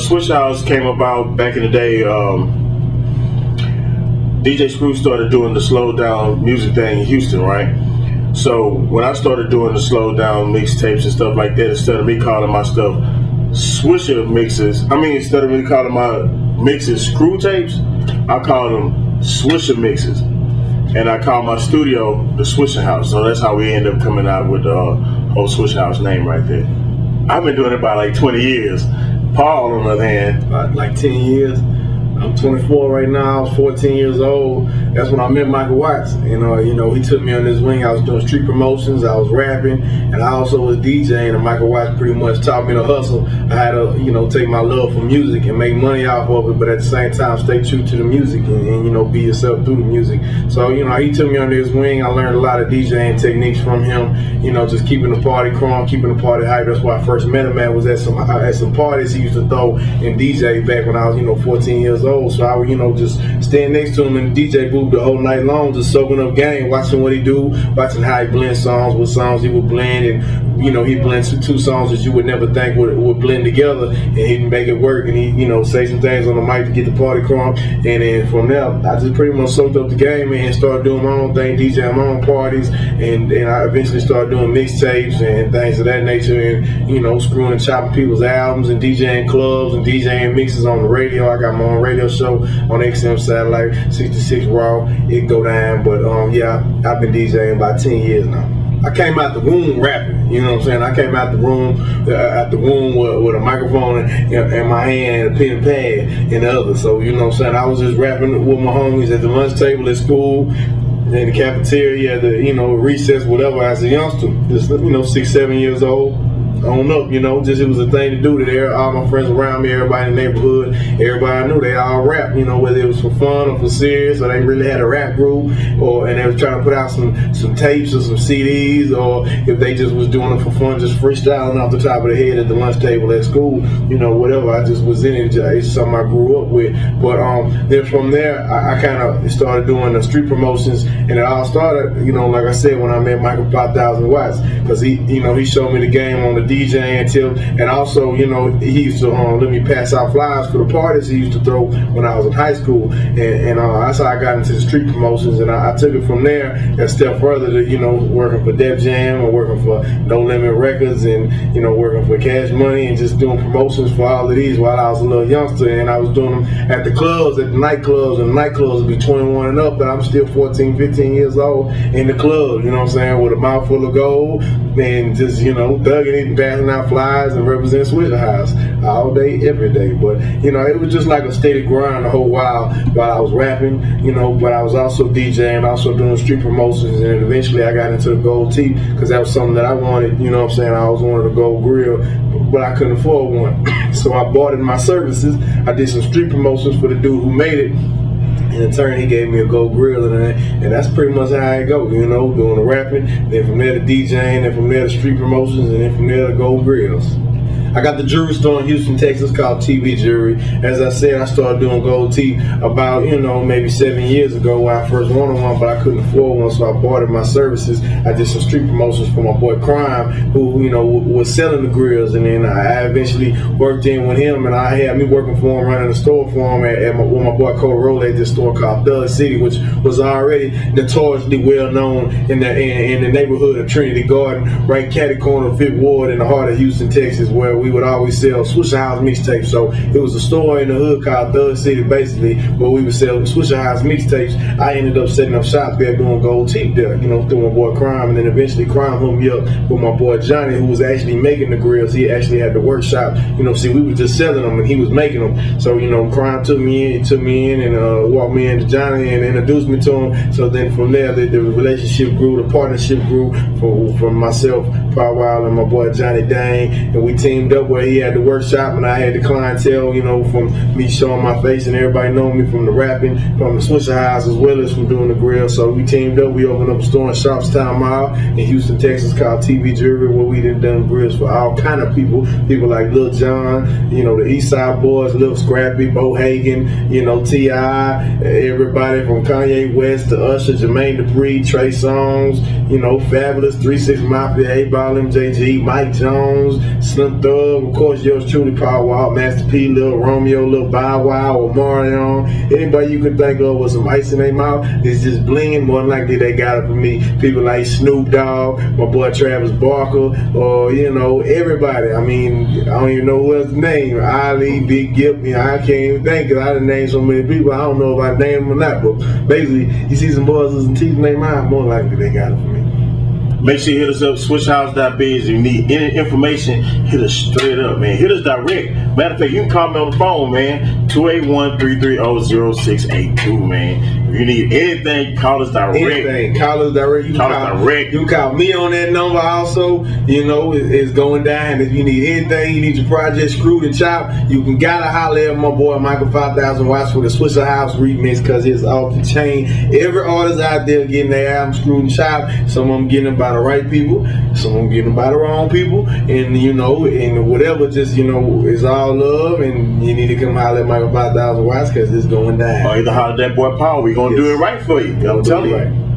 Swish House came about back in the day. DJ Screw started doing the slow down music thing in Houston, right? So when I started doing the slow down mixtapes and stuff like that, instead of me calling my stuff Swisher mixes, instead of me calling my mixes Screw tapes, I call them Swisher mixes. And I call my studio the Swisher House. So that's how we end up coming out with the whole Swisher House name right there. I've been doing it about like 20 years. Paul, on the other hand, about like 10 years. I'm 24 right now. I was 14 years old. That's when I met Michael Watts. You know, he took me on his wing. I was doing street promotions. I was rapping, and I also was DJing. And Michael Watts pretty much taught me to hustle. I had to, take my love for music and make money off of it, but at the same time, stay true to the music and be yourself through the music. So, he took me under his wing. I learned a lot of DJing techniques from him. Just keeping the party calm, keeping the party hype. That's why I first met him at was at some parties he used to throw and DJ back when I was, 14 years old. So I would, just stand next to him in the DJ booth the whole night long, just soaking up game, watching what he do, watching how he blends songs, what songs he would blend, and he blends two songs that you would never think would blend together, and he'd make it work, and he say some things on the mic to get the party crunk, and then from there I just pretty much soaked up the game and started doing my own thing, DJing my own parties, and I eventually started doing mixtapes and things of that nature, and screwing and chopping people's albums and DJing clubs and DJing mixes on the radio. I got my own radio show on XM Satellite 66 Raw. It go down, but I've been DJing about 10 years now. I came out the womb rapping, I came out the womb with a microphone in my hand and a pen and pad in the other. So, I was just rapping with my homies at the lunch table at school, in the cafeteria, the recess, whatever, as a youngster, just 6, 7 years old. On up, it was a thing to do today. All my friends around me, everybody in the neighborhood, everybody I knew, they all rap, whether it was for fun or for serious, or they really had a rap group, and they was trying to put out some tapes or some CDs, or if they just was doing it for fun, just freestyling off the top of the head at the lunch table at school, whatever. I just was in it. It's something I grew up with. But then from there, I kind of started doing the street promotions, and it all started, like I said, when I met Michael 5000 Watts, because he showed me the game on the DJing tip, and also, he used to let me pass out flyers for the parties he used to throw when I was in high school, and that's how I got into the street promotions, and I took it from there a step further to, working for Def Jam or working for No Limit Records, and, working for Cash Money, and just doing promotions for all of these while I was a little youngster, and I was doing them at the clubs, at the nightclubs, and the nightclubs would be 21 and up, but I'm still 14, 15 years old in the club, with a mouthful of gold, and just, thugging it, passing out flyers and representing Swisher House all day, every day. But it was just like a steady grind the whole while I was rapping, but I was also DJing, also doing street promotions, and eventually I got into the gold tee because that was something that I wanted. I always wanted a gold grill, but I couldn't afford one. So I bought in my services. I did some street promotions for the dude who made it. In turn, he gave me a gold grill, and that's pretty much how I go, doing the rapping, then from there to DJing, then from there to street promotions, and then from there to gold grills. I got the jewelry store in Houston, Texas called TV Jewelry. As I said, I started doing gold tee about, maybe 7 years ago when I first wanted one, but I couldn't afford one, so I bought in my services. I did some street promotions for my boy Crime, who, was selling the grills, and then I eventually worked in with him, and I had me working for him, running a store for him with my boy Cole Roll at this store called Thug City, which was already notoriously well known in the neighborhood of Trinity Garden, right catty corner of 5th Ward in the heart of Houston, Texas, where we would always sell Swisher House mixtapes. So it was a store in the hood called Thug City, basically, where we would sell Swisher House mixtapes. I ended up setting up shop there doing gold teeth there, through my boy Crime, and then eventually Crime hooked me up with my boy Johnny, who was actually making the grills. He actually had the workshop. See, we were just selling them, and he was making them. So Crime took me in and walked me into Johnny and introduced me to him. So then from there, the relationship grew, the partnership grew from myself, Paul Wild, and my boy Johnny Dang, and we teamed up where he had the workshop and I had the clientele, from me showing my face and everybody knowing me from the rapping, from the Swisher House, as well as from doing the grill. So we teamed up, we opened up a store in Sharpstown Mall in Houston, Texas called TV Jewelry, where we done grills for all kind of people like Lil Jon, the Eastside Boys, Lil Scrappy, Bo Hagen, T.I., everybody from Kanye West to Usher, Jermaine Dupri, Trey Songz, Fabulous, 3 6 Mafia, everybody all MJG, Mike Jones, Slim Thug, of course, yours truly, Power Wild, Master P, Lil Romeo, Lil Bow Wow, or Marion. Anybody you could think of with some ice in their mouth, it's just blinging. More than likely, they got it from me. People like Snoop Dogg, my boy Travis Barker, or, you know, everybody. I mean, I don't even know what's the name. Ali, Big Gip, you know, I can't even think, because I done named so many people, I don't know if I named them or not, but basically, you see some boys and teeth in their mind, more likely they got it from me. Make sure you hit us up, switchhouse.biz. If you need any information, hit us straight up, man. Hit us direct. Matter of fact, you can call me on the phone, man. 281-330-0682, man. If you need anything, call us direct. Anything, call us direct. You can call me on that number also. You know, it's going down. If you need anything, you need your project screwed and chopped, you can gotta holler at my boy Michael 5000 Watts for the Swisher House remix, because it's off the chain. Every artist out there getting their album screwed and chopped. Some of them getting them by the right people, some of them getting them by the wrong people, and you know, and whatever, just, you know, it's all love, and you need to come holler at Michael 5000 Watts, because it's going down. Or either holler at that boy Paul. We gonna do it right for you. I'm telling you.